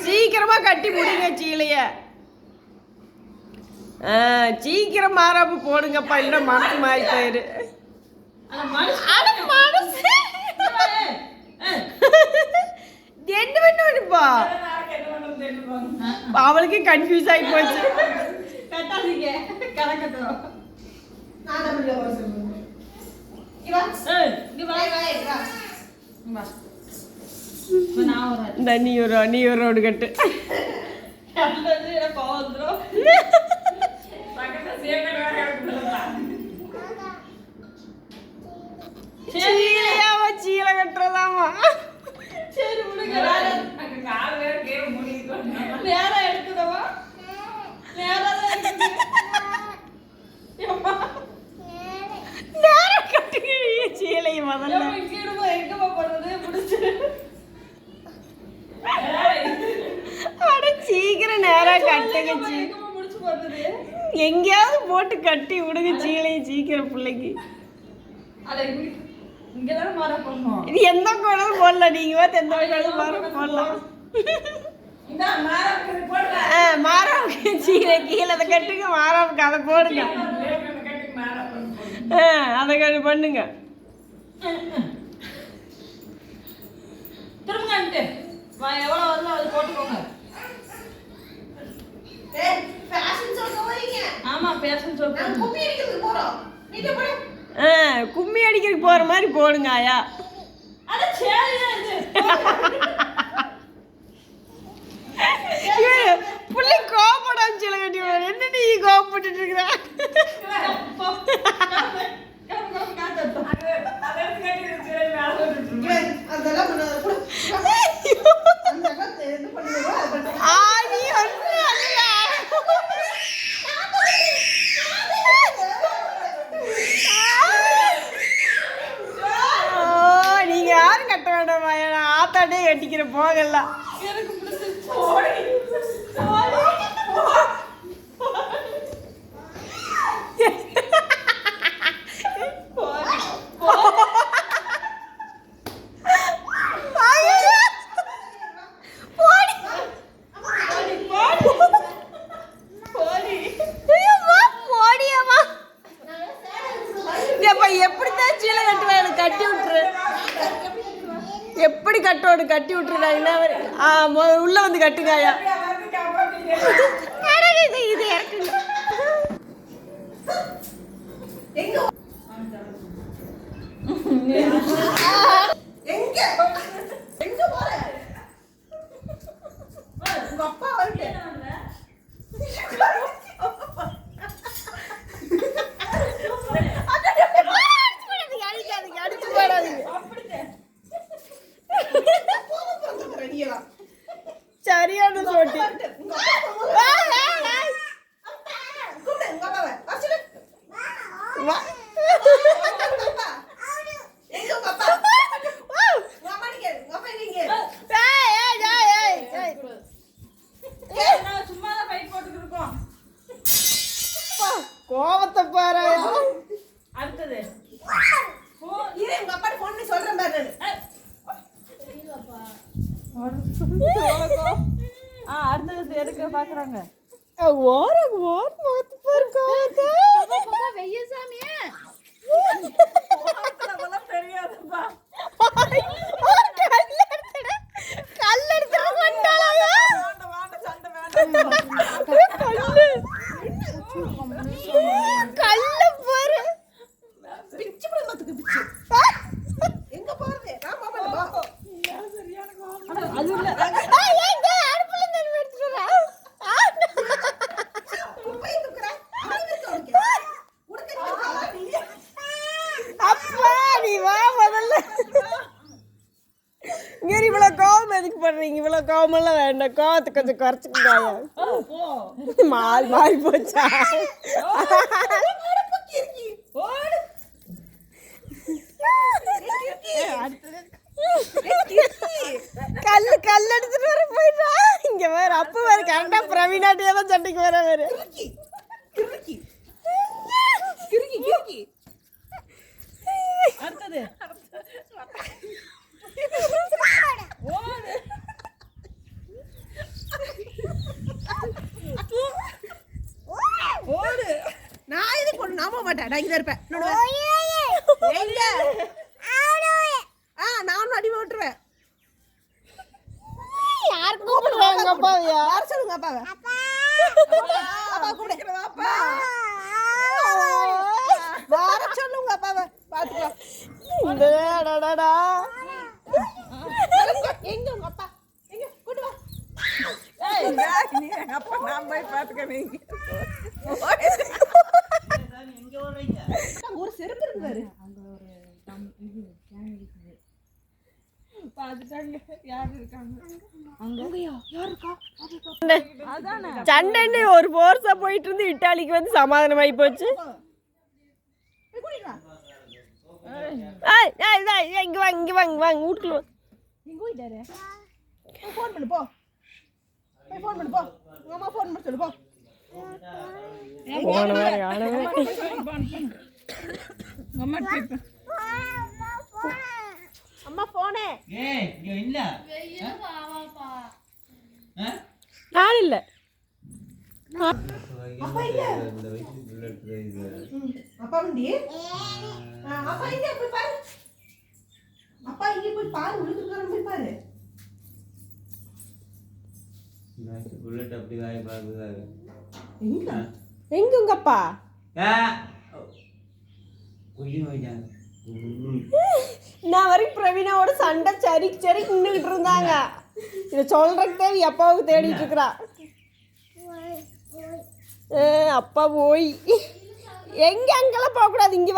சீக்கிரமா கட்டி முடிங்க சீலைய. சீக்கிரம் மாறாப்பு போடுங்கப்பா, இல்லை மனசு மாறி போயிரு. என்ன பண்ணுப்பா, அவளுக்கு கன்ஃபியூஸ் ஆகி போச்சு. நீ ஒரு ரோடு கட்டு. சீலை கட்டுறதாமா. சரி நேரம் எடுத்துடவா, நேரம் கட்டுங்க சீலை. முதல்ல எங்கப்பா போடுறது முடிச்சு சீக்கிரம் நேரம் கட்டுங்க. எங்கேயாவது போட்டு கட்டி விடுங்க சீலையை சீக்கிரம் பிள்ளைக்கு. இது எந்த கோலம் போடலாம், நீங்க பார்த்து எந்த கோலம் மாறம் போடலாம். மாறாவுக்கு சீலை கீழே அதை கட்டுங்க, மாறாவுக்கு அதை போடுங்க. அதை கட்டு பண்ணுங்க. எவ்வளோ வருதோ அது போட்டுக்கோங்க. கும்மி அடிக்கிறதுக்கு போற மாதிரி போடுங்க ஆயா. புள்ளி கோபப்படாம சில கட்டி என்ன நீ கோபப்பட்டு இருக்கிற. நீங்க யாரும் கட்ட வேண்டாமா, ஆத்தாட்டே கட்டிக்கிற போகலாம். எனக்கு எப்படித்தான் சீலை கட்டுவேன், எனக்கு கட்டி விட்டுரு. எப்படி கட்டோடு கட்டி விட்டுருக்காங்க. உள்ள வந்து கட்டுக்காயா. இது இறக்குங்க. அப்பா சரியான சோட்டி. கோவத்தை பாரு. அடுத்தது சொல்றேன் பாரு. அடுத்தது எடுக்க பாக்குறாங்க. இவ்வளவு கோவமெல்லாம் வேண்டாம், கோவத்தை கொஞ்சம் குறைச்சிக்கிட்டாயா. மாறி போச்சா. கல் எடுத்துட்டு வர போயிட்டா. இங்க வேற அப்ப வேற கரெக்டா பிரவீனாட்டியே தான் சண்டைக்கு வர வேற. அடுத்தது ஓடு. நான் இது கொண்டு நம்ப மாட்டேன். நான் இங்க இருப்பேன். எங்க? நானும் அடி போட்டுருவேன். யார் கூப்பிடுறாங்க அப்பாவையா? யார் சொல்லுங்க அப்பாவை? அப்பா கூப்பிடு. அப்பா. வர சொல்லுங்க அப்பாவை. பாத்துக்கலாம். டடடடா. எங்க உங்க அப்பா? எங்க கூட்டு வா. நீ அப்பா நான் போய் பாத்துக்கிறேன். ஒரு செருப்பு இருக்குதாரு. சண்டைன்னு ஒரு போர்ஸா போயிட்டு இருந்து இட்டாலிக்கு வந்து சமாதானம் ஆகி போச்சு. இங்க வாங்க வீட்டுக்குள்ள எங்க போயிட்டாரு? ஃபோன் பண்ணு போ. ஃபோன் பண்ணு போ. உங்க அம்மா ஃபோன் பண்ண சொல்லு போ. அம்மா போனே. நான் இல்ல. அப்பா இங்க. அப்பா வண்டி. அப்பா இங்க போய் பாரு. அப்பா இங்க போய் பாரு. உள்ள போய் பாரு. புல்லட் அப்படி வாய் பாக்குறாரு. எங்க உங்க அப்பா? நான் வரைக்கும் பிரவீனாவோட சண்டை சரி நின்றுகிட்டு இருந்தாங்க. இதை சொல்றதுக்கு தேவை அப்பாவுக்கு தேடிட்டு இருக்கிறா. அப்பா போய் எங்க அங்கெல்லாம் போக கூடாது. இங்க